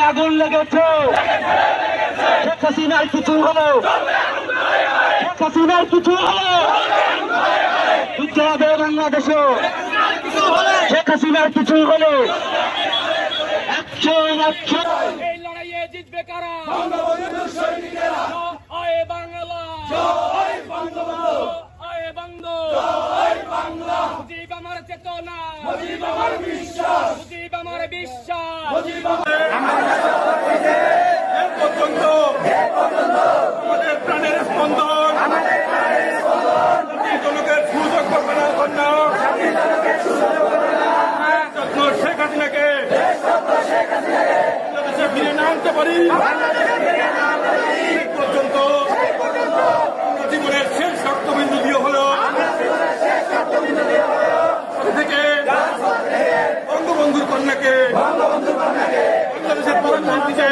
আগুন লেগেছে শেখ হাসিনার কিছু হলো শেখ হাসিনার কিছু হলো যুদ্ধ হবে বাংলাদেশে শেখ হাসিনার কিছু হলো অ্যাকশন অ্যাকশন এই লড়াইয়ে জিতবে কারা জয় বাংলা জয় বঙ্গবন্ধু জয় বাংলা মুজিব আমার চেতনা মুজিব আমার বিশ্বাস মুজিব আমার বিশ্বাস মুজিব আমাদের প্রাণের স্পন্দন জনকের সুযোগ করবে না কন্যা শেখ হাসিনাকে দেশে ফিরে না আনতে পারি পর্যন্ত জীবনের শেষ রক্তবিন্দু দিয়ে হলো থেকে বঙ্গবন্ধুর কন্যাকে বাংলাদেশের প্রধানমন্ত্রীকে